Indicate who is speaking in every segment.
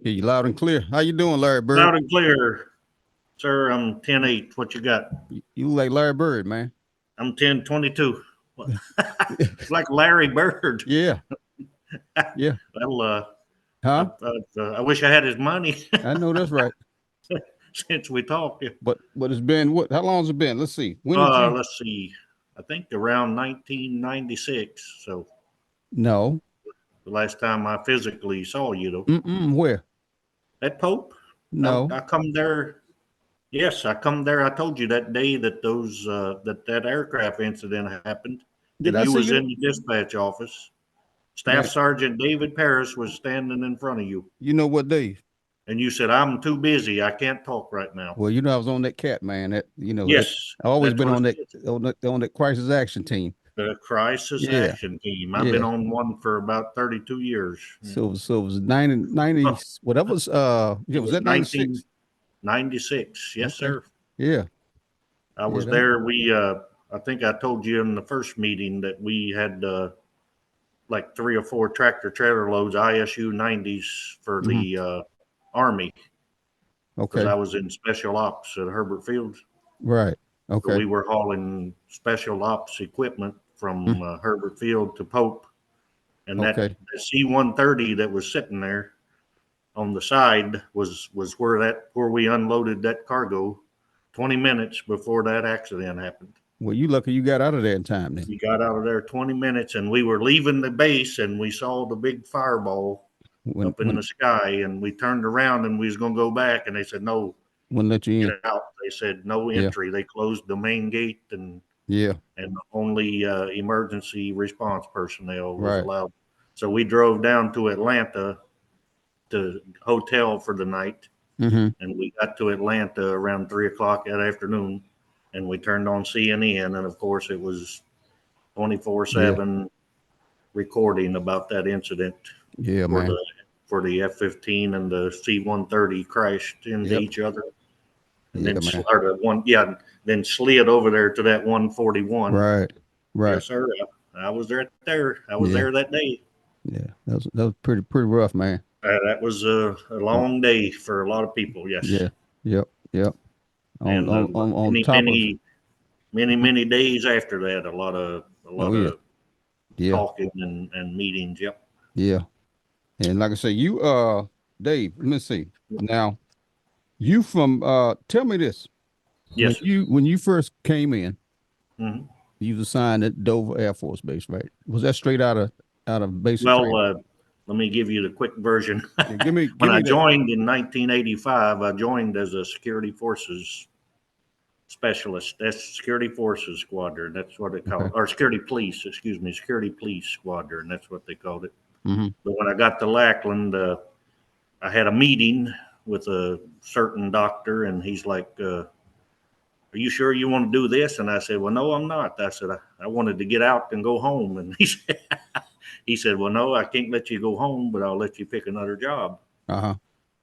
Speaker 1: Hear you loud and clear. How you doing, Larry Bird?
Speaker 2: Loud and clear, sir. I'm 10-8. What you got?
Speaker 1: You look like Larry Bird, man.
Speaker 2: I'm 10-22. It's like Larry Bird.
Speaker 1: Yeah, yeah.
Speaker 2: Well,
Speaker 1: Huh?
Speaker 2: I wish I had his money
Speaker 1: I know that's right.
Speaker 2: since we talked.
Speaker 1: But it's been what? How long has it been? Let's see. When did you?
Speaker 2: Let's see. I think around 1996. So
Speaker 1: No.
Speaker 2: the last time I physically saw you, though,
Speaker 1: Where?
Speaker 2: at Pope,
Speaker 1: No.
Speaker 2: I come there. Yes, I come there. I told you that day that that aircraft incident happened.
Speaker 1: Did
Speaker 2: That
Speaker 1: I
Speaker 2: you
Speaker 1: see
Speaker 2: was
Speaker 1: you?
Speaker 2: in the dispatch office. Staff
Speaker 1: Man,
Speaker 2: Sergeant David Parris was standing in front of you,
Speaker 1: you know what day?
Speaker 2: and you said, "I'm too busy. I can't talk right now."
Speaker 1: Well, I was on that cat, man. That
Speaker 2: Yes,
Speaker 1: I always
Speaker 2: that's
Speaker 1: been
Speaker 2: what
Speaker 1: on
Speaker 2: it is.
Speaker 1: that crisis action team.
Speaker 2: The Crisis
Speaker 1: Yeah,
Speaker 2: Action Team. I've been
Speaker 1: yeah.
Speaker 2: on one for about 32 years.
Speaker 1: So it was 90, whatever was
Speaker 2: It
Speaker 1: was
Speaker 2: was
Speaker 1: that 96?
Speaker 2: 1996. Yes,
Speaker 1: Okay.
Speaker 2: sir.
Speaker 1: Yeah.
Speaker 2: I
Speaker 1: Yeah,
Speaker 2: was there. I think I told you in the first meeting that we had like 3 or 4 tractor trailer loads ISU 90s for
Speaker 1: hmm
Speaker 2: the Army because
Speaker 1: Okay.
Speaker 2: I was in special ops at Herbert Field.
Speaker 1: Right.
Speaker 2: So
Speaker 1: Okay.
Speaker 2: we were hauling special ops equipment
Speaker 1: Mm,
Speaker 2: from Herbert Field to Pope, and that
Speaker 1: Okay.
Speaker 2: C-130 that was sitting there on the side was where we unloaded that cargo 20 minutes before that accident happened.
Speaker 1: Well, you lucky you got out of there in time then.
Speaker 2: We got out of there 20 minutes, and we were leaving the base, and we saw the big fireball
Speaker 1: When
Speaker 2: up in the sky, and we turned around and we was going to go back, and they said no,
Speaker 1: when let you
Speaker 2: get
Speaker 1: in.
Speaker 2: out. They said no
Speaker 1: Yeah.
Speaker 2: entry. They closed the main gate,
Speaker 1: Yeah.
Speaker 2: and only emergency response personnel was
Speaker 1: Right.
Speaker 2: allowed. So we drove down to Atlanta to hotel for the night,
Speaker 1: Mm-hmm.
Speaker 2: and we got to Atlanta around 3 o'clock that afternoon, and we turned on CNN, and of course it was
Speaker 1: Yeah.
Speaker 2: 24/7 recording about that incident
Speaker 1: Yeah,
Speaker 2: for
Speaker 1: man.
Speaker 2: the F-15 and the C-130 crashed into
Speaker 1: Yep.
Speaker 2: each other, and
Speaker 1: Yeah,
Speaker 2: then
Speaker 1: man.
Speaker 2: then slid over there to that 141.
Speaker 1: Right. Right.
Speaker 2: Yes, sir. I was there. I was
Speaker 1: Yeah.
Speaker 2: there that day.
Speaker 1: Yeah. That was pretty rough, man.
Speaker 2: That was a long day for a lot of people. Yes,
Speaker 1: Yeah. Yep. Yep. On
Speaker 2: and
Speaker 1: on on, on
Speaker 2: many,
Speaker 1: top of
Speaker 2: many days after that, a
Speaker 1: oh
Speaker 2: lot
Speaker 1: yeah.
Speaker 2: of
Speaker 1: Yeah.
Speaker 2: talking and meetings. Yep.
Speaker 1: Yeah. And like I say, you Dave, let me see. Now, you from tell me this.
Speaker 2: Yes, sir.
Speaker 1: When you first came in,
Speaker 2: Hmm.
Speaker 1: you was assigned at Dover Air Force Base, right? Was that straight out of basic
Speaker 2: Well,
Speaker 1: training?
Speaker 2: let me give you the quick version.
Speaker 1: Yeah,
Speaker 2: When
Speaker 1: give
Speaker 2: I
Speaker 1: me that.
Speaker 2: joined in 1985, I joined as a security forces specialist. That's security forces squadron. That's what they call
Speaker 1: Okay.
Speaker 2: it. Or security police, excuse me, security police squadron. That's what they called it.
Speaker 1: Mm-hmm.
Speaker 2: But when I got to Lackland, I had a meeting with a certain doctor, and he's like, "Are you sure you want to do this?" And I said, "Well, no, I'm not." I said, "I wanted to get out and go home." And he said, "Well, no, I can't let you go home, but I'll let you pick another job."
Speaker 1: Uh-huh.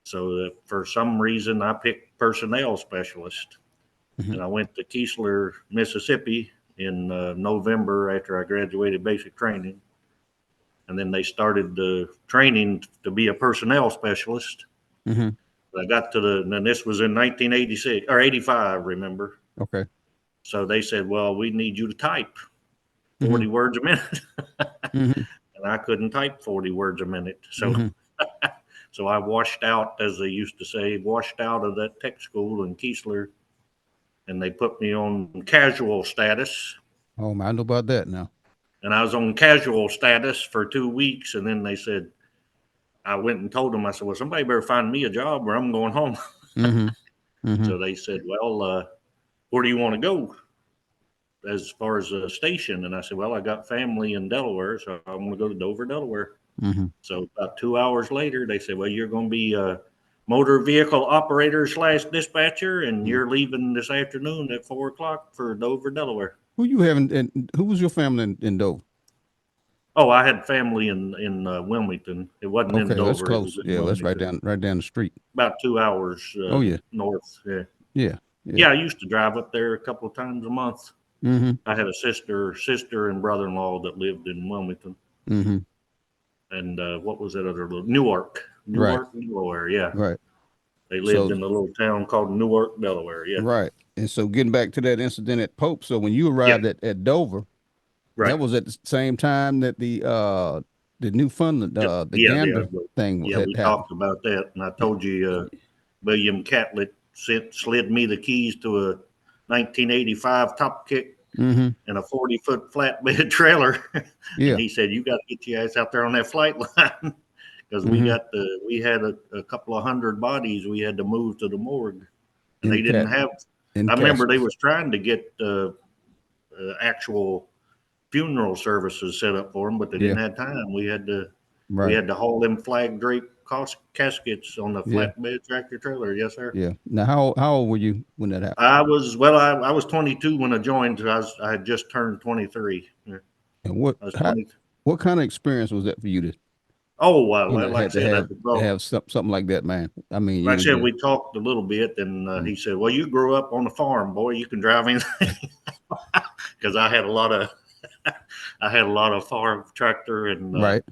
Speaker 2: So for some reason, I picked personnel specialist,
Speaker 1: Mm-hmm.
Speaker 2: and I went to Keesler, Mississippi in November after I graduated basic training. And then they started the training to be a personnel specialist.
Speaker 1: Mm-hmm.
Speaker 2: I got to and this was in 1986 or 85, remember?
Speaker 1: Okay.
Speaker 2: So they said, well, we need you to type
Speaker 1: Mm-hmm.
Speaker 2: 40 words a minute.
Speaker 1: Mm-hmm.
Speaker 2: And I couldn't type 40 words a minute.
Speaker 1: Mm-hmm.
Speaker 2: So I washed out, as they used to say, washed out of that tech school in Keesler, and they put me on casual status.
Speaker 1: Oh man, I know about that now.
Speaker 2: And I was on casual status for 2 weeks. And then they said, I went and told them, I said, well, somebody better find me a job or I'm going home.
Speaker 1: Mm-hmm. Mm-hmm.
Speaker 2: So they said, well, where do you want to go as far as a station? And I said, well, I got family in Delaware, so I'm going to go to Dover, Delaware.
Speaker 1: Mm-hmm.
Speaker 2: So about 2 hours later, they said, well, you're going to be a motor vehicle operator / dispatcher, and
Speaker 1: Mm-hmm.
Speaker 2: you're leaving this afternoon at 4 o'clock for Dover, Delaware.
Speaker 1: Who you having and who was your family in Dover?
Speaker 2: Oh, I had family in Wilmington. It wasn't in
Speaker 1: Okay, that's
Speaker 2: Dover. It was
Speaker 1: close.
Speaker 2: in
Speaker 1: Yeah, that's
Speaker 2: Wilmington,
Speaker 1: right down the street.
Speaker 2: about 2 hours
Speaker 1: Oh yeah.
Speaker 2: north. Yeah.
Speaker 1: Yeah. Yeah.
Speaker 2: Yeah, I used to drive up there a couple of times a month.
Speaker 1: Mm-hmm.
Speaker 2: I had a sister and brother-in-law that lived in Wilmington,
Speaker 1: Mm-hmm.
Speaker 2: and what was that other little Newark? Newark, Delaware. Yeah.
Speaker 1: Right.
Speaker 2: They lived
Speaker 1: So
Speaker 2: in a little town called Newark, Delaware. Yeah.
Speaker 1: right. And so getting back to that incident at Pope, so when you
Speaker 2: Yeah.
Speaker 1: arrived at Dover,
Speaker 2: Right.
Speaker 1: that was at the same time that the Newfoundland the
Speaker 2: Yeah.
Speaker 1: gander thing
Speaker 2: Yeah.
Speaker 1: had
Speaker 2: We
Speaker 1: happened.
Speaker 2: talked about that. And I told you, William Catlett slid me the keys to a 1985 top kick
Speaker 1: Mm-hmm.
Speaker 2: and a 40-foot flatbed trailer. And
Speaker 1: Yeah.
Speaker 2: he said, you got to get your ass out there on that flight line. Because
Speaker 1: Mm-hmm.
Speaker 2: we had a couple of hundred bodies we had to move to the morgue, and
Speaker 1: In
Speaker 2: they didn't
Speaker 1: cat
Speaker 2: have.
Speaker 1: in
Speaker 2: I remember they
Speaker 1: caskets.
Speaker 2: was trying to get actual funeral services set up for them, but they
Speaker 1: Yeah.
Speaker 2: didn't have time. We
Speaker 1: Right.
Speaker 2: had to haul them flag draped caskets on the
Speaker 1: Yeah.
Speaker 2: flatbed tractor trailer. Yes, sir.
Speaker 1: Yeah. Now how old were you when that happened?
Speaker 2: I was 22 when I joined. I had just turned 23. Yeah,
Speaker 1: And
Speaker 2: I was 20.
Speaker 1: what kind of experience was that for you to,
Speaker 2: Oh, well, like I
Speaker 1: had to
Speaker 2: said,
Speaker 1: have something like that, man? I mean,
Speaker 2: like I
Speaker 1: you
Speaker 2: said,
Speaker 1: just
Speaker 2: we talked a little bit, and
Speaker 1: mm,
Speaker 2: he said, "Well, you grew up on a farm, boy. You can drive anything." Because I had a lot of, I had a lot of farm tractor and
Speaker 1: right.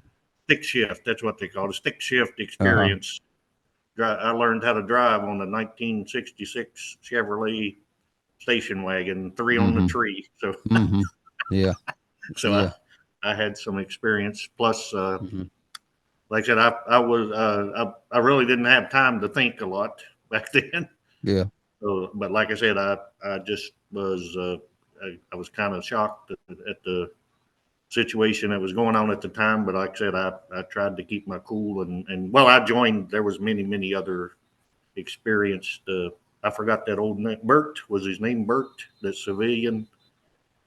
Speaker 2: stick shift. That's what they call it, stick shift
Speaker 1: Uh-huh.
Speaker 2: experience. I learned how to drive on the 1966 Chevrolet station wagon, three on the
Speaker 1: Mm-hmm.
Speaker 2: tree. So,
Speaker 1: Mm-hmm. Yeah.
Speaker 2: so
Speaker 1: Yeah.
Speaker 2: I had some experience. Plus,
Speaker 1: Mm-hmm.
Speaker 2: like I said, I really didn't have time to think a lot back then.
Speaker 1: Yeah.
Speaker 2: But like I said, I just was I was kind of shocked at the situation that was going on at the time. But like I said, I tried to keep my cool and well, I joined. There was many other experienced. I forgot that old name. Bert was his name. Bert, that civilian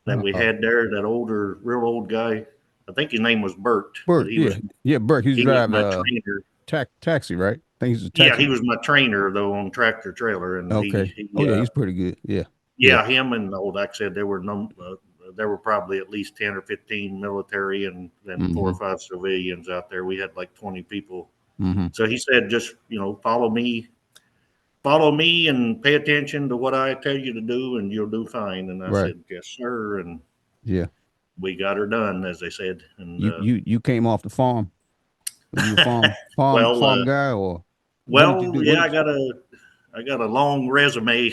Speaker 2: that we
Speaker 1: Uh,
Speaker 2: had there. That older, real old guy. I think his name was Bert, but
Speaker 1: Bert, yeah. Yeah, Bert, he's
Speaker 2: he was
Speaker 1: drive
Speaker 2: my trainer.
Speaker 1: taxi, right? I think he's a
Speaker 2: Yeah,
Speaker 1: taxi.
Speaker 2: he was my trainer though on tractor trailer, and
Speaker 1: Okay. Oh yeah, he's pretty good. Yeah. Yeah.
Speaker 2: yeah, him and like I said, there were probably at least 10 or 15 military and then four
Speaker 1: Mm-hmm.
Speaker 2: or five civilians out there. We had like 20 people.
Speaker 1: Mm-hmm.
Speaker 2: So he said, just follow me, and pay attention to what I tell you to do, and you'll do fine. And I
Speaker 1: Right.
Speaker 2: said, yes, sir. And
Speaker 1: Yeah.
Speaker 2: we got her done, as they said. And
Speaker 1: You came off the farm. Were you a
Speaker 2: well,
Speaker 1: farm guy, or what did you do?
Speaker 2: yeah, I got a long resume.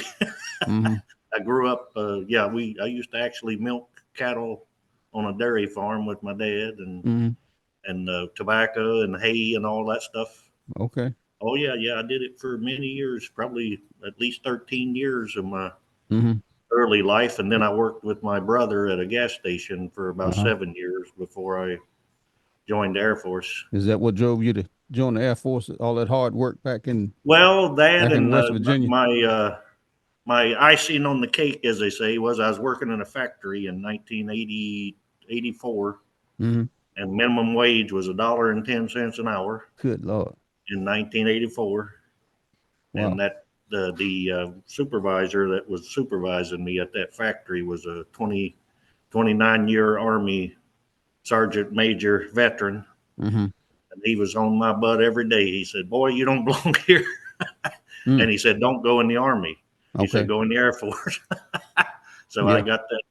Speaker 1: Mm-hmm.
Speaker 2: I grew up. I used to actually milk cattle on a dairy farm with my dad,
Speaker 1: Mm-hmm.
Speaker 2: and tobacco and hay and all that stuff.
Speaker 1: Okay.
Speaker 2: Oh yeah, I did it for many years, probably at least 13 years of my
Speaker 1: Mm-hmm.
Speaker 2: early life, and then I worked with my brother at a gas station for about
Speaker 1: Uh-huh.
Speaker 2: 7 years before I joined the Air Force.
Speaker 1: Is that what drove you to join the Air Force? All that hard work
Speaker 2: Well, that
Speaker 1: back in
Speaker 2: and
Speaker 1: West Virginia?
Speaker 2: my icing on the cake, as they say, was I was working in a factory in 1984,
Speaker 1: Mm-hmm.
Speaker 2: and minimum wage was $1.10 an hour
Speaker 1: Good Lord.
Speaker 2: in 1984, and
Speaker 1: Wow.
Speaker 2: that the supervisor that was supervising me at that factory was a 29-year Army sergeant major veteran,
Speaker 1: Mm-hmm.
Speaker 2: and he was on my butt every day. He said, "Boy, you don't belong here,"
Speaker 1: Mm.
Speaker 2: and he said, "Don't go in the Army." He said,
Speaker 1: Okay.
Speaker 2: "Go in the Air Force." So I
Speaker 1: Yeah.
Speaker 2: got that.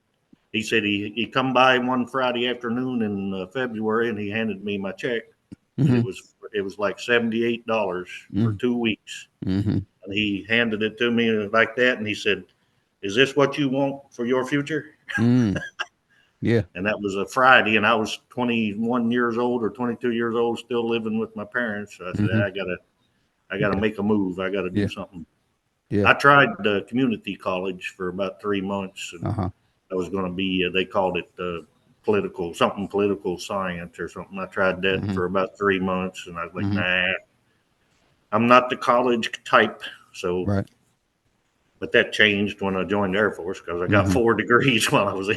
Speaker 2: He said he come by one Friday afternoon in February, and he handed me my check, and
Speaker 1: Mm-hmm.
Speaker 2: it was like $78 for
Speaker 1: Mm-hmm.
Speaker 2: 2 weeks.
Speaker 1: Mm-hmm.
Speaker 2: And he handed it to me like that, and he said, "Is this what you want for your future?"
Speaker 1: Mm. Yeah.
Speaker 2: And that was a Friday, and I was 21 years old or 22 years old, still living with my parents. So I said,
Speaker 1: Mm-hmm.
Speaker 2: I gotta
Speaker 1: Yeah.
Speaker 2: make a move. I gotta do
Speaker 1: Yeah.
Speaker 2: something.
Speaker 1: Yeah.
Speaker 2: I tried community college for about 3 months, and
Speaker 1: Uh-huh.
Speaker 2: I was going to be. They called it political science or something. I tried that
Speaker 1: Mm-hmm.
Speaker 2: for about 3 months, and I was like,
Speaker 1: Mm-hmm.
Speaker 2: nah, I'm not the college type. So,
Speaker 1: Right.
Speaker 2: but that changed when I joined the Air Force because I got
Speaker 1: Mm-hmm.
Speaker 2: 4 degrees while I was in.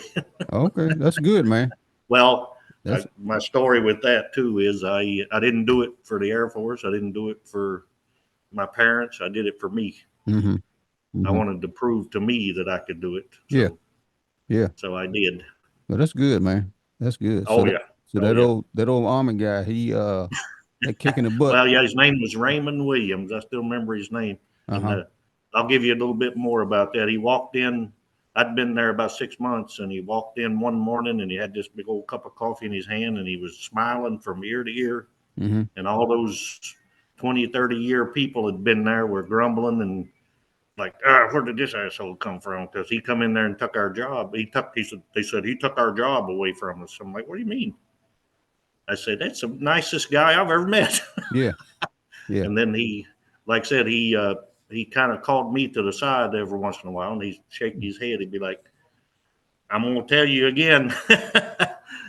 Speaker 1: Okay. That's good, man.
Speaker 2: Well,
Speaker 1: That's
Speaker 2: my story with that too is I didn't do it for the Air Force. I didn't do it for my parents. I did it for me.
Speaker 1: mm-hmm.
Speaker 2: I
Speaker 1: Mm-hmm.
Speaker 2: wanted to prove to me that I could do it.
Speaker 1: Yeah. Yeah.
Speaker 2: So I did.
Speaker 1: Well, that's good, man. That's good.
Speaker 2: Oh yeah.
Speaker 1: So
Speaker 2: Oh yeah.
Speaker 1: that old army guy, that kicking the butt.
Speaker 2: Well, yeah, his name was Raymond Williams. I still remember his name. And
Speaker 1: Uh-huh.
Speaker 2: I'll give you a little bit more about that. He walked in. I'd been there about 6 months, and he walked in one morning, and he had this big old cup of coffee in his hand, and he was smiling from ear to ear.
Speaker 1: Mm-hmm.
Speaker 2: And all those 20, 30-year people had been there were grumbling and like, where did this asshole come from? Because he come in there and took our job. They said he took our job away from us. I'm like, what do you mean? I said, that's the nicest guy I've ever met.
Speaker 1: Yeah. Yeah.
Speaker 2: And then like I said, he kind of called me to the side every once in a while, and he'd shake his head. He'd be like, I'm going to tell you again.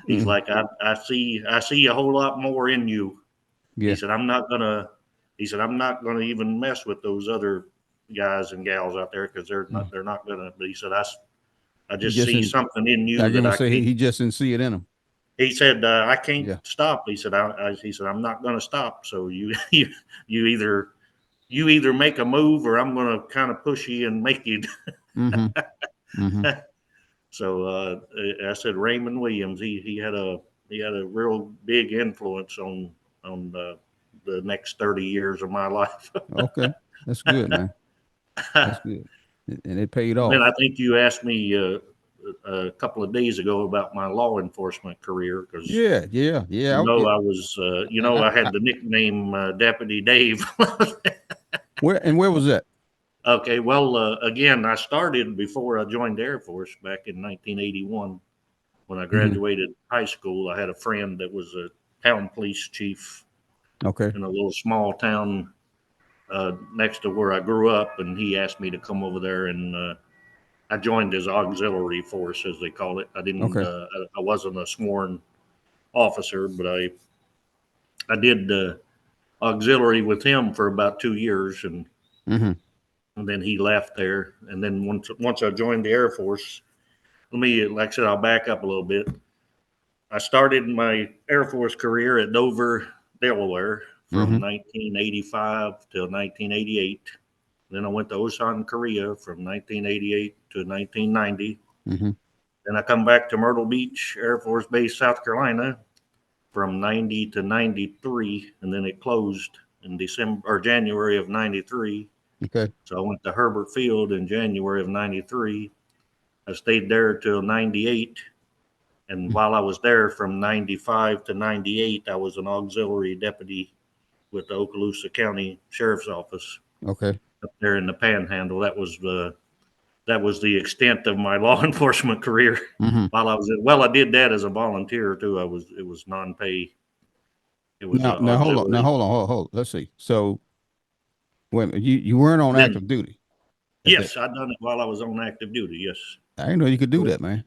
Speaker 2: He's
Speaker 1: Mm.
Speaker 2: like, I see a whole lot more in you.
Speaker 1: Yeah.
Speaker 2: He said, I'm not gonna even mess with those other guys and gals out there because they're not gonna. But he said, I
Speaker 1: He
Speaker 2: just
Speaker 1: just
Speaker 2: see
Speaker 1: didn't,
Speaker 2: something in you
Speaker 1: I
Speaker 2: that
Speaker 1: gonna
Speaker 2: I
Speaker 1: say
Speaker 2: can't.
Speaker 1: he just didn't see it in him.
Speaker 2: He said, I can't
Speaker 1: Yeah.
Speaker 2: stop. He said, he said, I'm not gonna stop. So you either make a move or I'm gonna kind of push you and make you.
Speaker 1: Mm-hmm. Mm-hmm.
Speaker 2: So I said Raymond Williams. He had a real big influence on the next 30 years of my life.
Speaker 1: Okay. That's good, man. That's good. And it paid
Speaker 2: Then I
Speaker 1: off.
Speaker 2: think you asked me a couple of days ago about my law enforcement career because
Speaker 1: Yeah. Yeah. Yeah. Okay.
Speaker 2: I had the nickname Deputy Dave.
Speaker 1: Where was that?
Speaker 2: Okay, well, again, I started before I joined the Air Force back in 1981. When I
Speaker 1: Mm-hmm.
Speaker 2: graduated high school, I had a friend that was a town police chief
Speaker 1: Okay.
Speaker 2: in a little small town next to where I grew up, and he asked me to come over there, and I joined his auxiliary force, as they call it. I didn't,
Speaker 1: Okay.
Speaker 2: I wasn't a sworn officer, but I did auxiliary with him for about 2 years,
Speaker 1: Mm-hmm.
Speaker 2: and then he left there. And then once I joined the Air Force, like I said, I'll back up a little bit. I started my Air Force career at Dover, Delaware from
Speaker 1: Mm-hmm.
Speaker 2: 1985 till 1988. Then I went to Osan, Korea from 1988 to 1990.
Speaker 1: Mm-hmm.
Speaker 2: Then I come back to Myrtle Beach Air Force Base, South Carolina from 90 to 93. And then it closed in December or January of 93.
Speaker 1: Okay.
Speaker 2: So I went to Herbert Field in January of 93. I stayed there till 98. And while I was there from 95 to 98, I was an auxiliary deputy with the Okaloosa County Sheriff's Office
Speaker 1: Okay.
Speaker 2: up there in the Panhandle. That was the extent of my law enforcement career.
Speaker 1: Mm-hmm.
Speaker 2: I did that as a volunteer too. It was non-pay. It was
Speaker 1: Now hold on. Now
Speaker 2: auxiliary.
Speaker 1: hold on. Let's see. So when you weren't on
Speaker 2: Then
Speaker 1: active duty at that,
Speaker 2: yes, I done it while I was on active duty. Yes,
Speaker 1: I didn't know you could do that, man.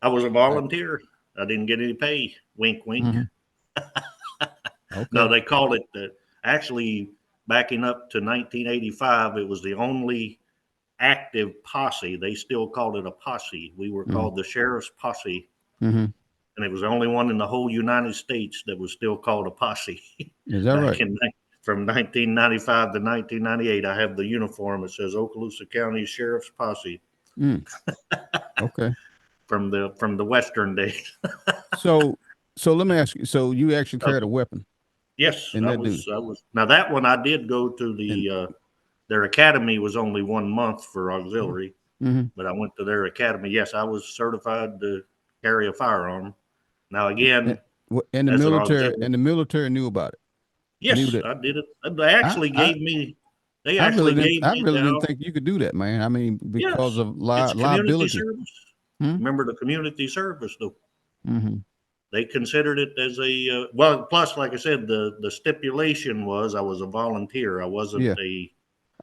Speaker 2: I was a volunteer. I didn't get any pay. Wink, wink.
Speaker 1: Mm-hmm.
Speaker 2: No,
Speaker 1: Okay.
Speaker 2: they called it actually backing up to 1985. It was the only active posse. They still called it a posse. We were
Speaker 1: Mm-hmm.
Speaker 2: called the Sheriff's Posse,
Speaker 1: Mm-hmm.
Speaker 2: and it was the only one in the whole United States that was still called a posse.
Speaker 1: Is that
Speaker 2: Back
Speaker 1: right?
Speaker 2: in from 1995 to 1998, I have the uniform. It says Okaloosa County Sheriff's Posse
Speaker 1: Mm. Okay.
Speaker 2: from the Western days.
Speaker 1: So let me ask you. So you actually carried a
Speaker 2: Okay.
Speaker 1: weapon
Speaker 2: Yes,
Speaker 1: in that duty?
Speaker 2: I was. Now that one I did go to
Speaker 1: And
Speaker 2: their academy was only 1 month for auxiliary,
Speaker 1: mm-hmm.
Speaker 2: but I went to their academy. Yes, I was certified to carry a firearm. Now
Speaker 1: and,
Speaker 2: again,
Speaker 1: and
Speaker 2: as an auxiliary,
Speaker 1: the military knew about it. Knew
Speaker 2: yes,
Speaker 1: that.
Speaker 2: I did it.
Speaker 1: I
Speaker 2: They
Speaker 1: I really
Speaker 2: actually
Speaker 1: didn't.
Speaker 2: gave
Speaker 1: I
Speaker 2: me
Speaker 1: really didn't
Speaker 2: the
Speaker 1: think you could do that, man. I mean, because
Speaker 2: yes.
Speaker 1: of
Speaker 2: It's community
Speaker 1: liability.
Speaker 2: service.
Speaker 1: Hmm?
Speaker 2: Remember the community service though.
Speaker 1: Mm-hmm.
Speaker 2: They considered it as a well. Plus, like I said, the stipulation was I was a volunteer.
Speaker 1: Yeah.
Speaker 2: I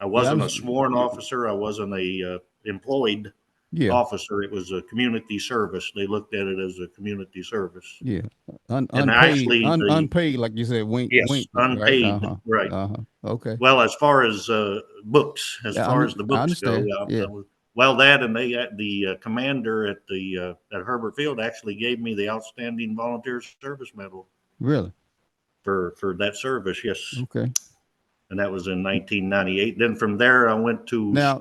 Speaker 1: Yeah.
Speaker 2: wasn't a sworn officer. I wasn't a employed
Speaker 1: Yeah.
Speaker 2: officer. It was a community service. They looked at it as a community service.
Speaker 1: Yeah.
Speaker 2: And actually, the
Speaker 1: Unpaid, like you said, wink,
Speaker 2: yes,
Speaker 1: wink, right?
Speaker 2: unpaid,
Speaker 1: Uh-huh.
Speaker 2: right.
Speaker 1: Uh-huh. Okay.
Speaker 2: Well, as far as books,
Speaker 1: Yeah,
Speaker 2: the
Speaker 1: I
Speaker 2: books go,
Speaker 1: understand. Yeah.
Speaker 2: well, that and the commander at the at Herbert Field actually gave me the outstanding volunteer service medal
Speaker 1: Really?
Speaker 2: for that service. Yes,
Speaker 1: Okay.
Speaker 2: and that was in 1998. Then from there, I went to
Speaker 1: Now,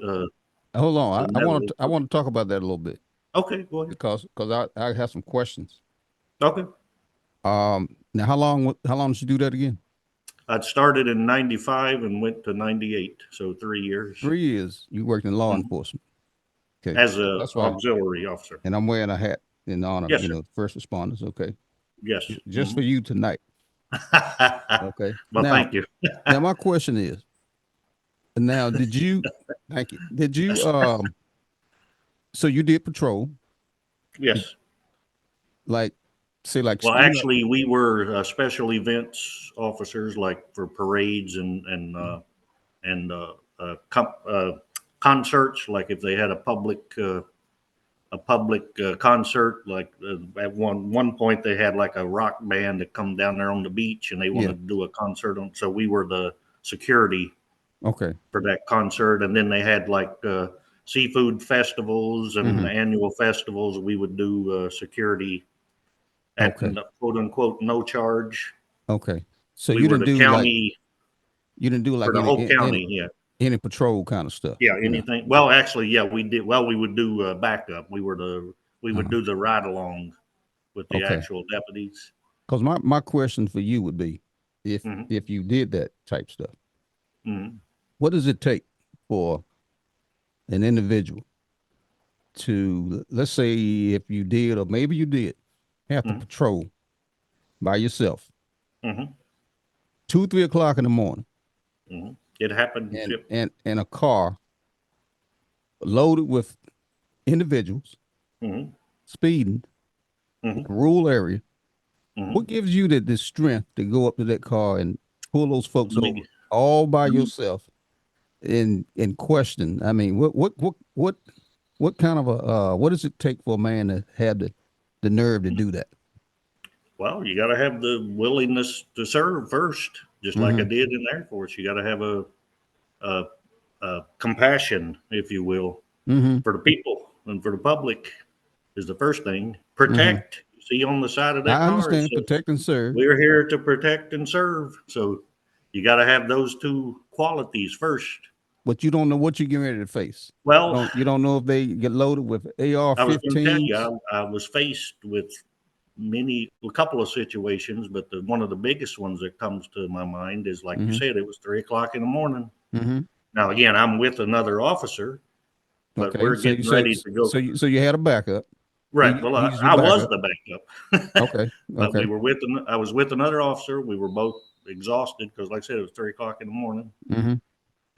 Speaker 1: hold on.
Speaker 2: the Netherlands.
Speaker 1: I want to talk about that a little bit
Speaker 2: Okay, go ahead.
Speaker 1: because I have some questions.
Speaker 2: Okay,
Speaker 1: Now how long did you do that again?
Speaker 2: I'd started in 95 and went to 98, so 3 years
Speaker 1: 3 years. You worked in law
Speaker 2: Mhm.
Speaker 1: enforcement. Okay.
Speaker 2: as a
Speaker 1: That's why.
Speaker 2: auxiliary officer.
Speaker 1: And I'm wearing a hat in honor,
Speaker 2: Yes, sir.
Speaker 1: first responders. Okay.
Speaker 2: Yes.
Speaker 1: Just
Speaker 2: Mhm.
Speaker 1: for you tonight. Okay.
Speaker 2: Well,
Speaker 1: Now,
Speaker 2: thank you.
Speaker 1: now my question is, now did you, thank you, did you, so you did patrol, did,
Speaker 2: Yes.
Speaker 1: like, say like,
Speaker 2: Well,
Speaker 1: you know,
Speaker 2: actually, we were special events officers, like for parades and concerts. Like if they had a public concert, like at one point they had like a rock band that come down there on the beach, and they
Speaker 1: yeah,
Speaker 2: wanted to do a concert on. So we were the security
Speaker 1: okay,
Speaker 2: for that concert, and then they had like seafood festivals and
Speaker 1: mm-hmm,
Speaker 2: annual festivals. We would do security at
Speaker 1: okay,
Speaker 2: quote unquote no charge.
Speaker 1: okay. So
Speaker 2: We
Speaker 1: you
Speaker 2: were
Speaker 1: didn't
Speaker 2: the
Speaker 1: do like,
Speaker 2: county
Speaker 1: you didn't do
Speaker 2: for
Speaker 1: like
Speaker 2: the whole
Speaker 1: any,
Speaker 2: county. Yeah,
Speaker 1: any patrol kind of stuff,
Speaker 2: yeah.
Speaker 1: you know?
Speaker 2: Anything? Well, actually, yeah, we did. Well, we would do backup. We would
Speaker 1: Uh-huh.
Speaker 2: do the ride along with the
Speaker 1: Okay.
Speaker 2: actual deputies.
Speaker 1: Because my question for you would be,
Speaker 2: Hmm.
Speaker 1: if you did that type stuff,
Speaker 2: Hmm.
Speaker 1: what does it take for an individual to, let's say, if you did, or maybe you did, have to
Speaker 2: Hmm.
Speaker 1: patrol by yourself,
Speaker 2: Hmm.
Speaker 1: 2, 3 o'clock in the morning,
Speaker 2: Hmm. It happened.
Speaker 1: and
Speaker 2: Yep.
Speaker 1: a car loaded with individuals
Speaker 2: Hmm.
Speaker 1: speeding in
Speaker 2: Hmm.
Speaker 1: a rural area?
Speaker 2: Hmm.
Speaker 1: What gives you the strength to go up to that car and pull those folks
Speaker 2: Let
Speaker 1: over
Speaker 2: me,
Speaker 1: all by
Speaker 2: let me,
Speaker 1: yourself in question? I mean, what kind of a what does it take for a man to have the nerve to do that?
Speaker 2: well, you got to have the willingness to serve first, just like I
Speaker 1: Mm-hmm.
Speaker 2: did in the Air Force. You got to have a, compassion, if you will,
Speaker 1: Mm-hmm.
Speaker 2: for the people and for the public is the first thing.
Speaker 1: Mm-hmm.
Speaker 2: Protect. See on the side of that
Speaker 1: I
Speaker 2: car, it
Speaker 1: understand,
Speaker 2: says,
Speaker 1: protect and serve,
Speaker 2: we're here to protect and serve. So you got to have those two qualities first.
Speaker 1: but you don't know what you're getting ready to face.
Speaker 2: Well,
Speaker 1: You don't know if they get loaded with
Speaker 2: I was going to tell you,
Speaker 1: AR-15s.
Speaker 2: I was faced with a couple of situations, but one of the biggest ones that comes to my mind is like you
Speaker 1: Mm-hmm.
Speaker 2: said, it was 3 o'clock in the morning.
Speaker 1: Mm-hmm.
Speaker 2: Now, again, I'm with another officer, but
Speaker 1: Okay,
Speaker 2: we're getting ready to go.
Speaker 1: so you had a backup.
Speaker 2: Right. Well,
Speaker 1: He's your
Speaker 2: I was
Speaker 1: backup.
Speaker 2: the backup,
Speaker 1: Okay.
Speaker 2: but
Speaker 1: Okay.
Speaker 2: I was with another officer. We were both exhausted because, like I said, it was 3 o'clock in the morning.
Speaker 1: Mm-hmm.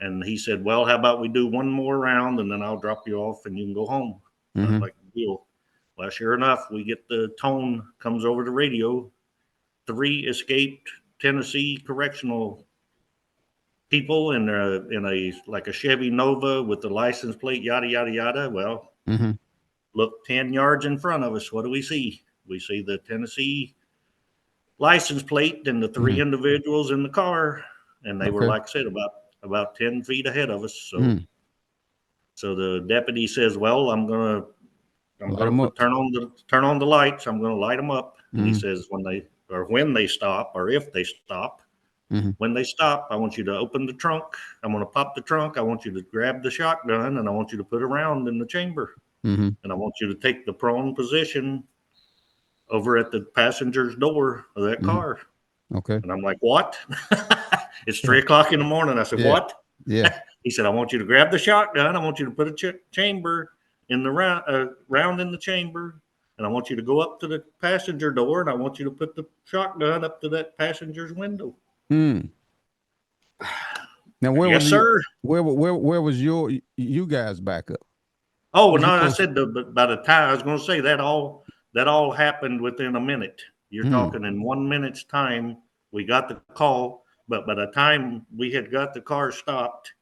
Speaker 2: And he said, well, how about we do one more round and then I'll drop you off and you can go home. I was
Speaker 1: Mm-hmm.
Speaker 2: like, deal. Well, sure enough, we get the tone comes over the radio. 3 escaped Tennessee correctional people in a like a Chevy Nova with the license plate, yada yada yada. Well,
Speaker 1: Mm-hmm.
Speaker 2: look 10 yards in front of us. What do we see? We see the Tennessee license plate and the three
Speaker 1: Mm-hmm.
Speaker 2: individuals in the car, and they were,
Speaker 1: Okay.
Speaker 2: like I said, about 10 feet ahead of us. So
Speaker 1: Mm.
Speaker 2: so the deputy says, well, I'm
Speaker 1: Light
Speaker 2: gonna
Speaker 1: them up.
Speaker 2: turn on the lights. I'm gonna light them up. And he
Speaker 1: Mm-hmm.
Speaker 2: says, when they stop, or if they stop,
Speaker 1: Mm-hmm.
Speaker 2: when they stop, I want you to open the trunk. I'm gonna pop the trunk. I want you to grab the shotgun, and I want you to put a round in the chamber.
Speaker 1: Mm-hmm.
Speaker 2: And I want you to take the prone position over at the passenger's door of that
Speaker 1: Mm-hmm.
Speaker 2: car.
Speaker 1: Okay.
Speaker 2: And I'm like, what? It's 3 o'clock in the morning. I said,
Speaker 1: Yeah.
Speaker 2: what?
Speaker 1: Yeah.
Speaker 2: He said, I want you to grab the shotgun. I want you to put a chamber in the round in the chamber. And I want you to go up to the passenger door and I want you to put the shotgun up to that passenger's window.
Speaker 1: Mm. Now,
Speaker 2: Yes, sir.
Speaker 1: where was you guys backup?
Speaker 2: Oh,
Speaker 1: Was
Speaker 2: no,
Speaker 1: you
Speaker 2: I
Speaker 1: close?
Speaker 2: said by the time I was going to say that all happened within a minute. You're
Speaker 1: Mm.
Speaker 2: talking in 1 minute's time. We got the call, but by the time we had got the car stopped,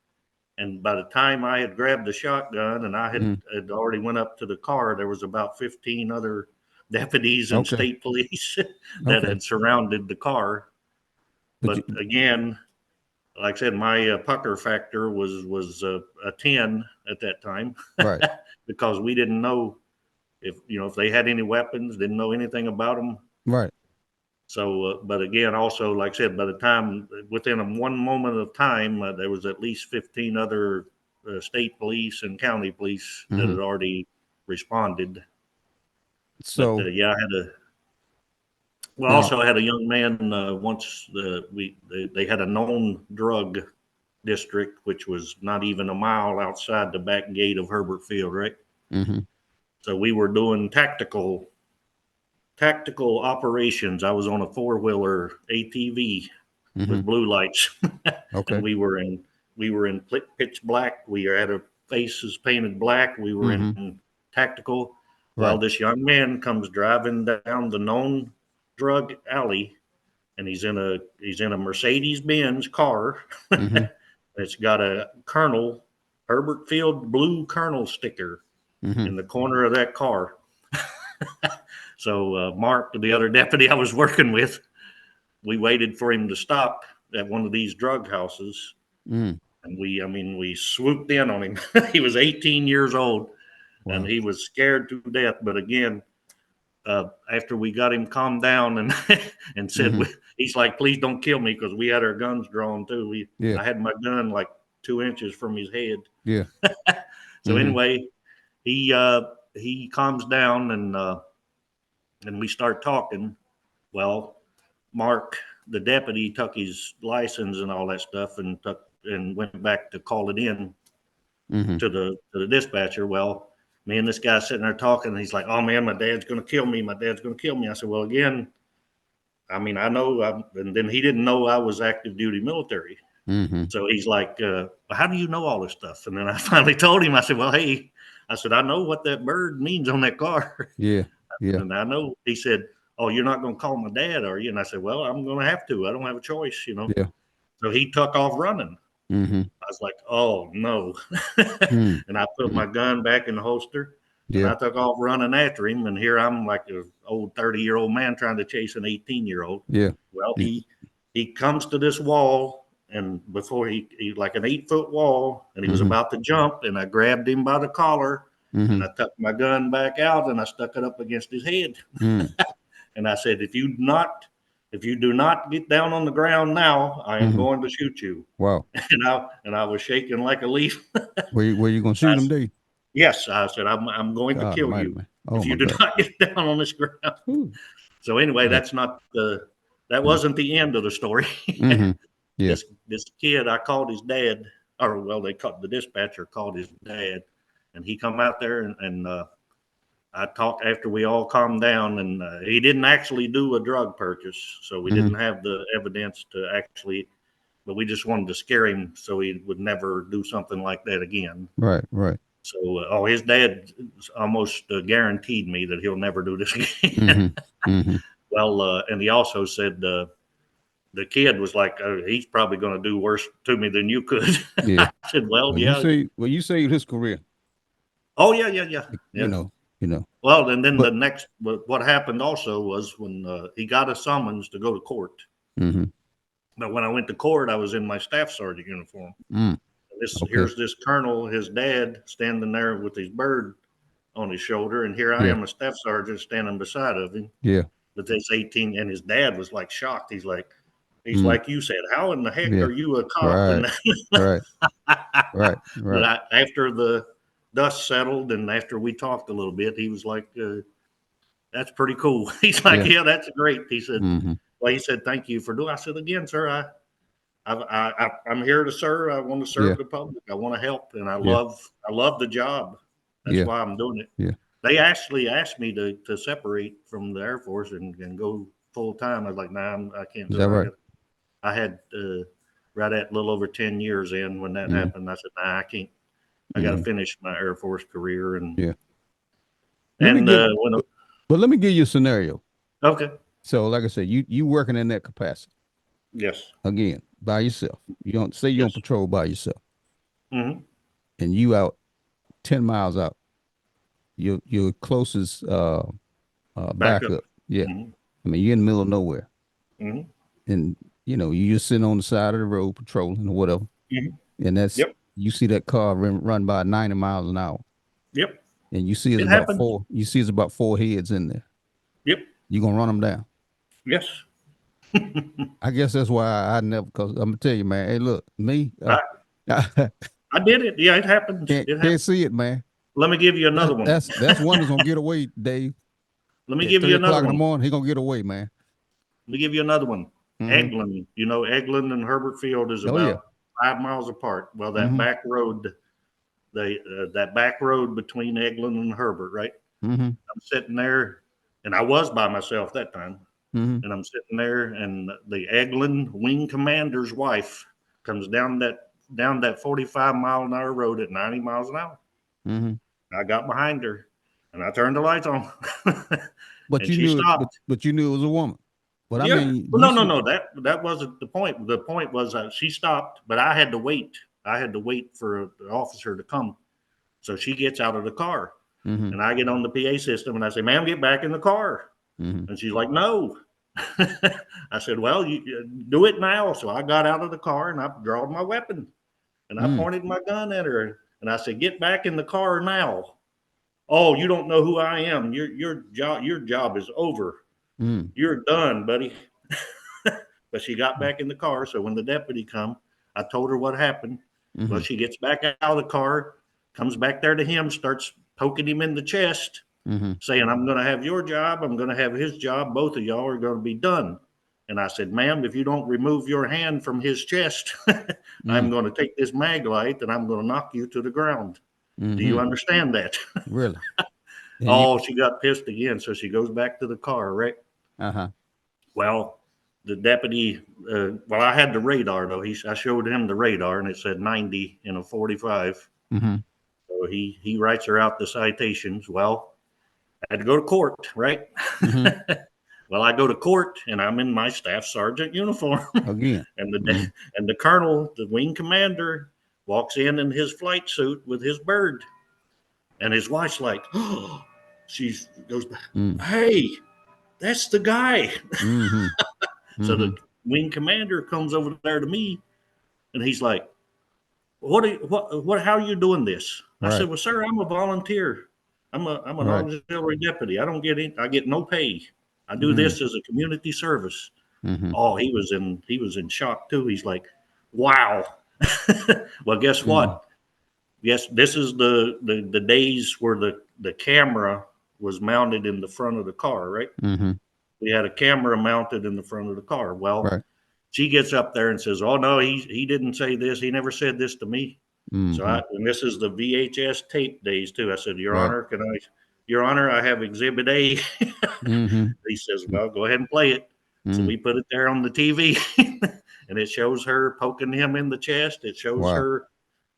Speaker 2: and by the time I had grabbed the shotgun and I
Speaker 1: Mm.
Speaker 2: had already went up to the car, there was about 15 other deputies and
Speaker 1: Okay.
Speaker 2: state police that
Speaker 1: Okay.
Speaker 2: had surrounded the car.
Speaker 1: But you,
Speaker 2: But again, like I said, my pucker factor was a 10 at that time
Speaker 1: right.
Speaker 2: because we didn't know if they had any weapons, didn't know anything about them.
Speaker 1: Right.
Speaker 2: So, but again, also, like I said, by the time within one moment of time, there was at least 15 other state police and county police that
Speaker 1: Mm-hmm.
Speaker 2: had already responded. But
Speaker 1: So
Speaker 2: yeah,
Speaker 1: now,
Speaker 2: also had a young man once. They had a known drug district, which was not even a mile outside the back gate of Herbert Field, right?
Speaker 1: mm-hmm.
Speaker 2: So we were doing tactical tactical operations. I was on a 4-wheeler ATV with blue lights,
Speaker 1: Okay.
Speaker 2: and we were in pitch black. We had our faces painted black. We were in tactical. Well,
Speaker 1: Right.
Speaker 2: this young man comes driving down the known drug alley, and he's in a Mercedes Benz car.
Speaker 1: Mm-hmm.
Speaker 2: It's got a Colonel Herbert Field blue Colonel sticker
Speaker 1: Mm-hmm.
Speaker 2: in the corner of that car. So Mark, the other deputy I was working with, we waited for him to stop at one of these drug houses,
Speaker 1: Mm.
Speaker 2: and we swooped in on him. He was 18 years old, and
Speaker 1: Wow.
Speaker 2: he was scared to death. But again, after we got him calmed down and and said,
Speaker 1: Mm-hmm.
Speaker 2: he's like, please don't kill me, because we had our guns drawn too.
Speaker 1: Yeah.
Speaker 2: I had my gun like 2 inches from his head.
Speaker 1: Yeah.
Speaker 2: So
Speaker 1: Mm-hmm.
Speaker 2: anyway, he calms down, and we start talking. Well, Mark, the deputy, took his license and all that stuff and went back to call it in
Speaker 1: Mm-hmm.
Speaker 2: to the dispatcher. Well, me and this guy sitting there talking, and he's like, "Oh man, my dad's gonna kill me. My dad's gonna kill me." I said, "Well, again, I know." And then he didn't know I was active duty military.
Speaker 1: Mm-hmm.
Speaker 2: So he's like, well, "How do you know all this stuff?" And then I finally told him. I said, "Well, hey," I said, "I know what that bird means on that car."
Speaker 1: Yeah. Yeah.
Speaker 2: And I know. He said, "Oh, you're not going to call my dad, are you?" And I said, "Well, I'm going to have to. I don't have a choice, you know."
Speaker 1: Yeah.
Speaker 2: So he took off running.
Speaker 1: Mm-hmm.
Speaker 2: I was like, "Oh no!" And I put
Speaker 1: Mm-hmm.
Speaker 2: my gun back in the holster, and
Speaker 1: Yeah.
Speaker 2: I took off running after him. And here I'm like an old 30-year-old man trying to chase an 18-year-old.
Speaker 1: Yeah.
Speaker 2: Well,
Speaker 1: Yeah.
Speaker 2: he comes to this wall, and before he like an 8-foot wall, and he was
Speaker 1: Mm-hmm.
Speaker 2: about to jump, and I grabbed him by the collar,
Speaker 1: Mm-hmm.
Speaker 2: and I took my gun back out, and I stuck it up against his head.
Speaker 1: Mm.
Speaker 2: And I said, if you do not get down on the ground now, I am
Speaker 1: Mm-hmm.
Speaker 2: going to shoot you."
Speaker 1: Wow.
Speaker 2: And I was shaking like a leaf.
Speaker 1: Where you gonna shoot him, Dave?
Speaker 2: Yes, I said, I'm going to
Speaker 1: God
Speaker 2: kill
Speaker 1: Almighty,
Speaker 2: you
Speaker 1: man.
Speaker 2: if
Speaker 1: Oh
Speaker 2: you
Speaker 1: my
Speaker 2: do
Speaker 1: God.
Speaker 2: not get down on this ground.
Speaker 1: Ooh.
Speaker 2: So anyway,
Speaker 1: Yeah.
Speaker 2: that wasn't the end of the story.
Speaker 1: Mm-hmm. Yeah.
Speaker 2: This kid, I called his dad, or well, the dispatcher called his dad, and he come out there, and I talked after we all calmed down, and he didn't actually do a drug purchase, so we
Speaker 1: Mm-hmm.
Speaker 2: didn't have the evidence to actually, but we just wanted to scare him so he would never do something like that again.
Speaker 1: Right. Right.
Speaker 2: So, his dad almost guaranteed me that he'll never do this again.
Speaker 1: Mm-hmm. Mm-hmm.
Speaker 2: Well, and he also said the kid was like, he's probably going to do worse to me than you could.
Speaker 1: Yeah.
Speaker 2: I said, well,
Speaker 1: Well,
Speaker 2: yeah.
Speaker 1: you saved his career.
Speaker 2: Oh, yeah, yeah, yeah,
Speaker 1: You
Speaker 2: yeah.
Speaker 1: know.
Speaker 2: Well, and then
Speaker 1: But
Speaker 2: what happened also was when he got a summons to go to court.
Speaker 1: mm-hmm.
Speaker 2: But when I went to court, I was in my staff sergeant uniform.
Speaker 1: Mm. Okay.
Speaker 2: Here's this colonel, his dad, standing there with his bird on his shoulder, and here I
Speaker 1: Yeah.
Speaker 2: am, a staff sergeant, standing beside of him.
Speaker 1: Yeah.
Speaker 2: But this 18, and his dad was like shocked. He's
Speaker 1: Mm.
Speaker 2: like you said, how in the heck
Speaker 1: Yeah.
Speaker 2: are you a cop?
Speaker 1: Right. Right. Right.
Speaker 2: But
Speaker 1: Right.
Speaker 2: after the dust settled and after we talked a little bit, he was like, "That's pretty cool." He's like,
Speaker 1: Yeah.
Speaker 2: "Yeah, that's great." He said,
Speaker 1: Mm-hmm.
Speaker 2: "Well," he said, "Thank you for doing." I said, "Again, sir, I'm here to serve. I want to serve
Speaker 1: Yeah.
Speaker 2: the public. I want to help, and I
Speaker 1: Yeah.
Speaker 2: love the job. That's
Speaker 1: Yeah.
Speaker 2: why I'm doing it."
Speaker 1: Yeah.
Speaker 2: They actually asked me to separate from the Air Force and go full time. I was like, "Nah, I can't
Speaker 1: Is
Speaker 2: do
Speaker 1: that
Speaker 2: it."
Speaker 1: right?
Speaker 2: I had right at a little over 10 years in when that
Speaker 1: Mm-hmm.
Speaker 2: happened. I said, "Nah, I can't. I got to
Speaker 1: Mm-hmm.
Speaker 2: finish my Air Force career." And
Speaker 1: Yeah. Let me
Speaker 2: and
Speaker 1: give,
Speaker 2: when
Speaker 1: but let me give you a scenario.
Speaker 2: okay,
Speaker 1: So, like I said, you working in that capacity
Speaker 2: yes,
Speaker 1: again by yourself. You don't say you're on
Speaker 2: yes,
Speaker 1: patrol by yourself,
Speaker 2: mm-hmm.
Speaker 1: and you out 10 miles out. Your closest
Speaker 2: Back up.
Speaker 1: backup. Yeah.
Speaker 2: Mm-hmm.
Speaker 1: I mean, you're in the middle of nowhere,
Speaker 2: Mm-hmm.
Speaker 1: and you just sitting on the side of the road patrolling or whatever,
Speaker 2: Mm-hmm.
Speaker 1: and that's
Speaker 2: Yep,
Speaker 1: you see that car run by 90 miles an hour,
Speaker 2: yep,
Speaker 1: and you see it's
Speaker 2: it
Speaker 1: about
Speaker 2: happens.
Speaker 1: four heads in there.
Speaker 2: Yep,
Speaker 1: You gonna run them down?
Speaker 2: yes.
Speaker 1: I guess that's why I never. Cause I'm gonna tell you, man. Hey, look, me.
Speaker 2: I,
Speaker 1: I
Speaker 2: I did it. Yeah, it happens.
Speaker 1: can't see it, man.
Speaker 2: Let me give you another one.
Speaker 1: That's one that's gonna get away, Dave.
Speaker 2: Let me
Speaker 1: At
Speaker 2: give you
Speaker 1: 3 o'clock
Speaker 2: another
Speaker 1: in the
Speaker 2: one.
Speaker 1: morning, he gonna get away, man.
Speaker 2: Let me give you another one.
Speaker 1: Mm-hmm.
Speaker 2: Eglin, Eglin and Herbert Field is
Speaker 1: Oh yeah.
Speaker 2: about 5 miles apart. Well, that
Speaker 1: Mm-hmm.
Speaker 2: back road, that back road between Eglin and Herbert, right?
Speaker 1: Mm-hmm.
Speaker 2: I'm sitting there And I was by myself that time.
Speaker 1: Mm-hmm.
Speaker 2: And I'm sitting there, and the Eglin wing commander's wife comes down that 45-mile-an-hour road at 90 miles an hour.
Speaker 1: Mm-hmm.
Speaker 2: I got behind her, and I turned the lights on,
Speaker 1: But
Speaker 2: and
Speaker 1: you
Speaker 2: she
Speaker 1: knew it.
Speaker 2: stopped.
Speaker 1: But you knew it was a woman. But I
Speaker 2: Yeah.
Speaker 1: mean,
Speaker 2: Well, no. That wasn't the point. The point was she stopped, but I had to wait. I had to wait for the officer to come. So she gets out of the car,
Speaker 1: Mm-hmm.
Speaker 2: and I get on the PA system, and I say, "Ma'am, get back in the car."
Speaker 1: Mm-hmm.
Speaker 2: And she's like, "No." I said, "Well, you do it now." So I got out of the car, and I drawed my weapon, and I
Speaker 1: Mm-hmm.
Speaker 2: pointed my gun at her, and I said, "Get back in the car now." "Oh, you don't know who I am. Your job is over.
Speaker 1: Mm-hmm.
Speaker 2: You're done, buddy." But she got back in the car. So when the deputy come, I told her what happened. Well,
Speaker 1: Mm-hmm.
Speaker 2: she gets back out of the car, comes back there to him, starts poking him in the chest,
Speaker 1: Mm-hmm. saying,
Speaker 2: saying, "I'm going to have your job. I'm going to have his job. Both of y'all are going to be done." And I said, "Ma'am, if you don't remove your hand from his chest, I'm going to take this mag light and I'm going to knock you to the ground. Do
Speaker 1: Mm-hmm.
Speaker 2: you understand that?"
Speaker 1: Really? And you?
Speaker 2: Oh, she got pissed again. So she goes back to the car, right?
Speaker 1: Uh-huh.
Speaker 2: Well, the deputy, well, I had the radar though. I showed him the radar and it said 90 in a 45.
Speaker 1: Mm-hmm.
Speaker 2: So he writes her out the citations. Well, I had to go to court, right?
Speaker 1: Mm-hmm.
Speaker 2: Well, I go to court and I'm in my staff sergeant uniform,
Speaker 1: Again.
Speaker 2: and
Speaker 1: Mm-hmm.
Speaker 2: the colonel, the wing commander, walks in his flight suit with his bird, and his wife's like, "Oh," she goes, "Hey, that's the guy."
Speaker 1: Mm-hmm.
Speaker 2: So
Speaker 1: Mm-hmm.
Speaker 2: the wing commander comes over there to me, and he's like, "What? How are you doing this?" I
Speaker 1: Right.
Speaker 2: said, "Well, sir, I'm a volunteer. I'm an
Speaker 1: Right.
Speaker 2: auxiliary deputy. I get no pay. I do
Speaker 1: Mm-hmm.
Speaker 2: this as a community service."
Speaker 1: Mm-hmm.
Speaker 2: Oh, he was in shock too. He's like, "Wow." Well, guess
Speaker 1: Mm-hmm.
Speaker 2: what? Yes, this is the days where the camera was mounted in the front of the car, right?
Speaker 1: Mm-hmm.
Speaker 2: We had a camera mounted in the front of the car. Well,
Speaker 1: Right.
Speaker 2: she gets up there and says, "Oh no, he didn't say this. He never said this to me." So
Speaker 1: Mm-hmm.
Speaker 2: and this is the VHS tape days too. I said,
Speaker 1: Right.
Speaker 2: Your Honor, I have Exhibit A."
Speaker 1: Mm-hmm.
Speaker 2: He says, "Well, go ahead and play it." So
Speaker 1: Mm-hmm.
Speaker 2: we put it there on the TV, and it shows her poking him in the chest. It shows
Speaker 1: Wow.
Speaker 2: her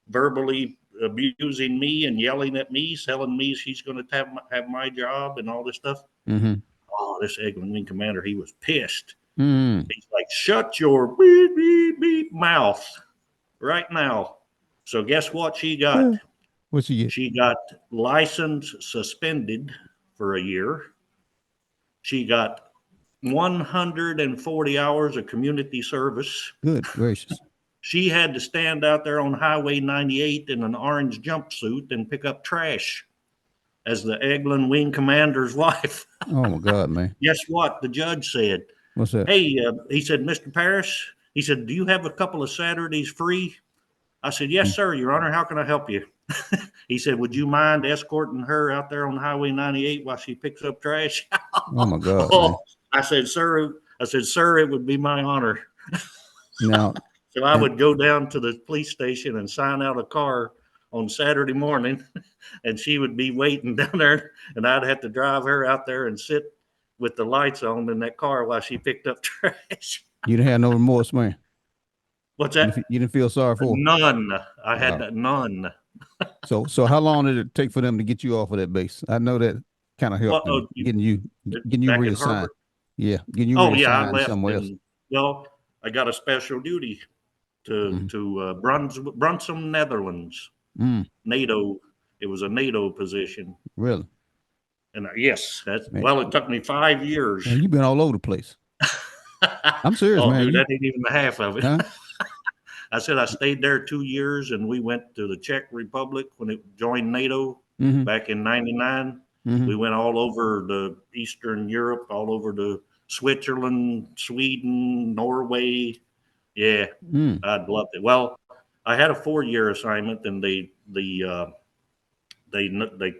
Speaker 2: verbally abusing me and yelling at me, telling me she's going to have my job and all this stuff.
Speaker 1: Mm-hmm.
Speaker 2: Oh, this Eglin wing commander, he was pissed.
Speaker 1: Mm-hmm.
Speaker 2: He's like, "Shut your beep, beep, beep mouth right now." So guess what she got?
Speaker 1: What's he get?
Speaker 2: She got license suspended for a year. She got 140 hours of community service.
Speaker 1: Good gracious.
Speaker 2: She had to stand out there on Highway 98 in an orange jumpsuit and pick up trash as the Eglin wing commander's wife.
Speaker 1: Oh my God, man.
Speaker 2: Guess what? The judge said,
Speaker 1: What's that?
Speaker 2: "Hey," he said, "Mr. Parris," he said, "do you have a couple of Saturdays free?" I said, "Yes, sir, Your Honor. How can I help you?" He said, "Would you mind escorting her out there on Highway 98 while she picks up trash?"
Speaker 1: Oh my God, man.
Speaker 2: Oh, I said, "Sir, it would be my honor."
Speaker 1: Now,
Speaker 2: So I
Speaker 1: and
Speaker 2: would go down to the police station and sign out a car on Saturday morning, and she would be waiting down there, and I'd have to drive her out there and sit with the lights on in that car while she picked up trash.
Speaker 1: you didn't have no remorse, man.
Speaker 2: What's that?
Speaker 1: You didn't feel sorry for her?
Speaker 2: None. I had
Speaker 1: Wow.
Speaker 2: none.
Speaker 1: So how long did it take for them to get you off of that base? I know that kind of
Speaker 2: Well,
Speaker 1: helped them getting you
Speaker 2: back at
Speaker 1: reassigned.
Speaker 2: Harvard.
Speaker 1: Yeah, getting you
Speaker 2: Oh yeah, I
Speaker 1: reassigned
Speaker 2: left,
Speaker 1: somewhere else.
Speaker 2: and well, I got a special duty to
Speaker 1: Mm-hmm.
Speaker 2: Brunsum, Netherlands.
Speaker 1: Mm,
Speaker 2: NATO. It was a NATO position,
Speaker 1: really,
Speaker 2: and yes,
Speaker 1: man.
Speaker 2: it took me 5 years.
Speaker 1: Man, you've been all over the place. I'm serious,
Speaker 2: Oh,
Speaker 1: man.
Speaker 2: dude, that ain't even the half of it.
Speaker 1: Huh?
Speaker 2: I said I stayed there 2 years, and we went to the Czech Republic when it joined NATO
Speaker 1: Mm-hmm.
Speaker 2: back in '99.
Speaker 1: Mm-hmm.
Speaker 2: We went all over the Eastern Europe, all over to Switzerland, Sweden, Norway. Yeah,
Speaker 1: Mm.
Speaker 2: I'd loved it. Well, I had a 4-year assignment, and they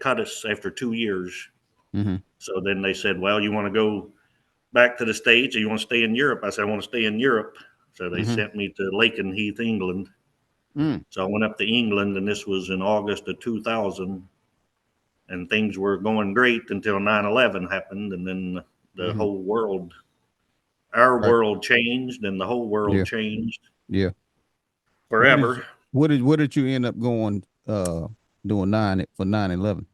Speaker 2: cut us after 2 years.
Speaker 1: Mm-hmm.
Speaker 2: So then they said, "Well, you want to go back to the States or you want to stay in Europe?" I said, "I want to stay in Europe." So they
Speaker 1: Mm-hmm.
Speaker 2: sent me to Lakenheath, England.
Speaker 1: Mm.
Speaker 2: So I went up to England, and this was in August of 2000. and things were going great until 9/11 happened, and then the
Speaker 1: Mhm.
Speaker 2: whole world, our
Speaker 1: Right.
Speaker 2: world changed, and the whole world
Speaker 1: Yeah.
Speaker 2: changed
Speaker 1: Yeah.
Speaker 2: forever.
Speaker 1: What did you end up going doing 9/11?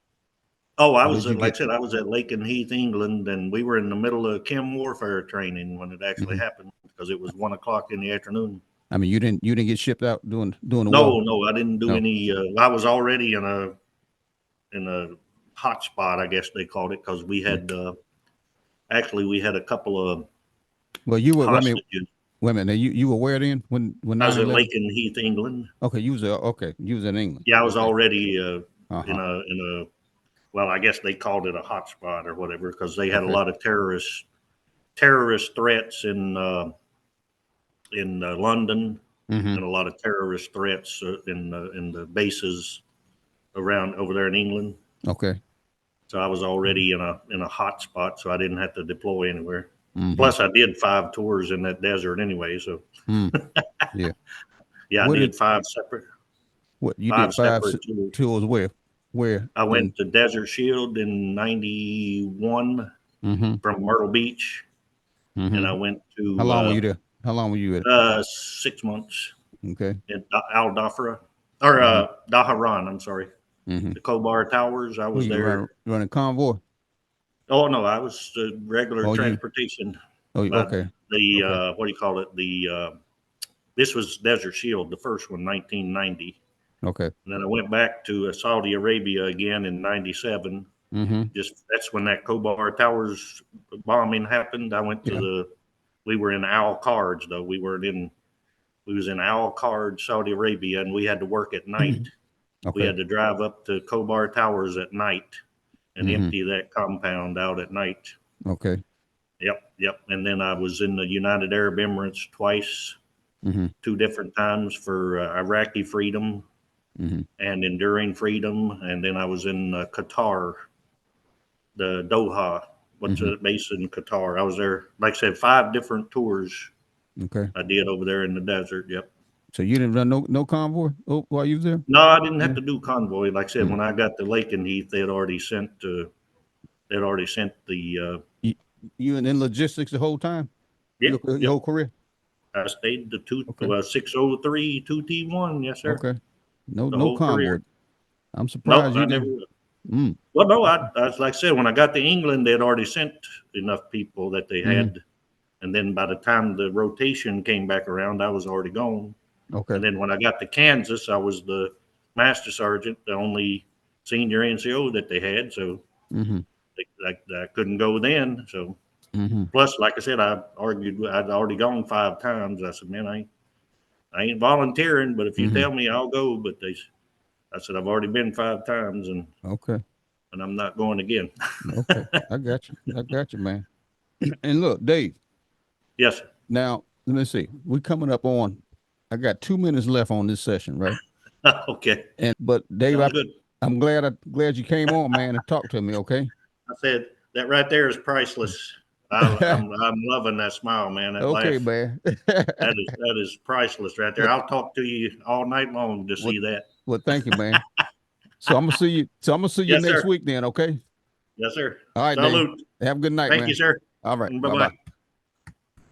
Speaker 2: Oh, I
Speaker 1: What
Speaker 2: was
Speaker 1: did you
Speaker 2: like
Speaker 1: get?
Speaker 2: I said, I was at Lake and Heath, England, and we were in the middle of chem warfare training when it actually
Speaker 1: Mhm.
Speaker 2: happened because it was 1 o'clock in the afternoon.
Speaker 1: I mean, you didn't get shipped out doing the war?
Speaker 2: No, I didn't do
Speaker 1: No.
Speaker 2: any. I was already in a hot spot, I guess they called it, because we
Speaker 1: Yeah.
Speaker 2: had actually we had a couple of
Speaker 1: Well, you were. I mean,
Speaker 2: hostages.
Speaker 1: wait a minute. Now, you were where then when
Speaker 2: I was at
Speaker 1: 9/11?
Speaker 2: Lake and Heath, England.
Speaker 1: Okay, you was in England.
Speaker 2: Yeah, I was
Speaker 1: Okay.
Speaker 2: already in
Speaker 1: Uh-huh.
Speaker 2: a well, I guess they called it a hot spot or whatever because they had a
Speaker 1: Okay.
Speaker 2: lot of terrorist threats in London,
Speaker 1: Mm-hmm.
Speaker 2: and a lot of terrorist threats in the bases around over there in England.
Speaker 1: Okay.
Speaker 2: So I was already in a hot spot, so I didn't have to deploy anywhere.
Speaker 1: Mm-hmm.
Speaker 2: Plus, I did 5 tours in that desert anyway. So
Speaker 1: Mm. Yeah.
Speaker 2: yeah, I
Speaker 1: What did
Speaker 2: did five separate
Speaker 1: what you did
Speaker 2: five
Speaker 1: five
Speaker 2: separate tours.
Speaker 1: tours where? Where
Speaker 2: I
Speaker 1: in
Speaker 2: went to Desert Shield in '91
Speaker 1: mm-hmm.
Speaker 2: from Myrtle Beach, and I
Speaker 1: Mm-hmm.
Speaker 2: went
Speaker 1: How
Speaker 2: to
Speaker 1: long were you there? How long were you at?
Speaker 2: 6 months
Speaker 1: Okay.
Speaker 2: in Al Dhafra or
Speaker 1: Mm-hmm.
Speaker 2: Daharan. I'm sorry,
Speaker 1: Mm-hmm.
Speaker 2: the Kobar Towers. I
Speaker 1: Were
Speaker 2: was
Speaker 1: you
Speaker 2: there.
Speaker 1: running convoy?
Speaker 2: Oh no, I was regular
Speaker 1: Oh,
Speaker 2: transportation. But
Speaker 1: okay.
Speaker 2: the
Speaker 1: Okay.
Speaker 2: what do you call it? This was Desert Shield, the first one, 1990.
Speaker 1: Okay.
Speaker 2: And then I went back to Saudi Arabia again in '97.
Speaker 1: Mm-hmm.
Speaker 2: Just that's when that Kobar Towers bombing happened. I went to
Speaker 1: Yeah.
Speaker 2: we were in Al Qarj though. We was in Al Qarj, Saudi Arabia, and we had to work at night. We
Speaker 1: Okay.
Speaker 2: had to drive up to Kobar Towers at night and
Speaker 1: Mm-hmm.
Speaker 2: empty that compound out at night.
Speaker 1: Okay.
Speaker 2: Yep. And then I was in the United Arab Emirates twice,
Speaker 1: Mm-hmm.
Speaker 2: 2 different times for Iraqi freedom
Speaker 1: Mm-hmm.
Speaker 2: and enduring freedom. And then I was in Qatar, the Doha, what's
Speaker 1: Mm-hmm.
Speaker 2: a base in Qatar. I was there, like I said, 5 different tours
Speaker 1: Okay.
Speaker 2: I did over there in the desert. Yep.
Speaker 1: So you didn't run no convoy while you was there?
Speaker 2: No, I didn't have
Speaker 1: Yeah.
Speaker 2: to do convoy. Like I said,
Speaker 1: Mm.
Speaker 2: when I got to Lake and Heath, they'd already sent the
Speaker 1: You, you in logistics the whole time?
Speaker 2: yep,
Speaker 1: Your
Speaker 2: yep.
Speaker 1: whole career?
Speaker 2: I stayed the
Speaker 1: Okay.
Speaker 2: 603 2T1. Yes, sir.
Speaker 1: Okay.
Speaker 2: The
Speaker 1: No
Speaker 2: whole
Speaker 1: convoy.
Speaker 2: career.
Speaker 1: I'm
Speaker 2: Nope,
Speaker 1: surprised
Speaker 2: I
Speaker 1: you
Speaker 2: never
Speaker 1: didn't.
Speaker 2: will.
Speaker 1: Mm.
Speaker 2: Well, no, I like I said, when I got to England, they'd already sent enough people that they
Speaker 1: Mm-hmm.
Speaker 2: had. And then by the time the rotation came back around, I was already gone.
Speaker 1: Okay.
Speaker 2: And then when I got to Kansas, I was the master sergeant, the only senior NCO that they had. So
Speaker 1: Mm-hmm.
Speaker 2: I couldn't go then. So
Speaker 1: Mm-hmm.
Speaker 2: plus, like I said, I argued I'd already gone 5 times. I said, man, I ain't volunteering, but if you
Speaker 1: Mm-hmm.
Speaker 2: tell me, I'll go. But I said, I've already been 5 times,
Speaker 1: Okay.
Speaker 2: and I'm not going again.
Speaker 1: Okay. I got you. I got you, man. And look, Dave,
Speaker 2: Yes, sir.
Speaker 1: now let me see. We're coming up on I got 2 minutes left on this session, right?
Speaker 2: Okay.
Speaker 1: But Dave,
Speaker 2: Sounds good.
Speaker 1: I'm glad you came on, man, and talked to me, okay?
Speaker 2: I said that right there is priceless. I'm loving that smile, man. That
Speaker 1: Okay,
Speaker 2: laugh.
Speaker 1: man.
Speaker 2: That is priceless right there.
Speaker 1: Well,
Speaker 2: I'll talk to you all night long to
Speaker 1: well,
Speaker 2: see that.
Speaker 1: well, thank you, man. So I'm gonna see you. So I'm gonna see you
Speaker 2: Yes,
Speaker 1: next
Speaker 2: sir.
Speaker 1: week then, okay?
Speaker 2: Yes, sir.
Speaker 1: All right, Dave.
Speaker 2: Salute.
Speaker 1: Have a good night,
Speaker 2: Thank you,
Speaker 1: man.
Speaker 2: sir.
Speaker 1: All right.
Speaker 2: Bye
Speaker 1: Bye
Speaker 2: bye.
Speaker 1: bye.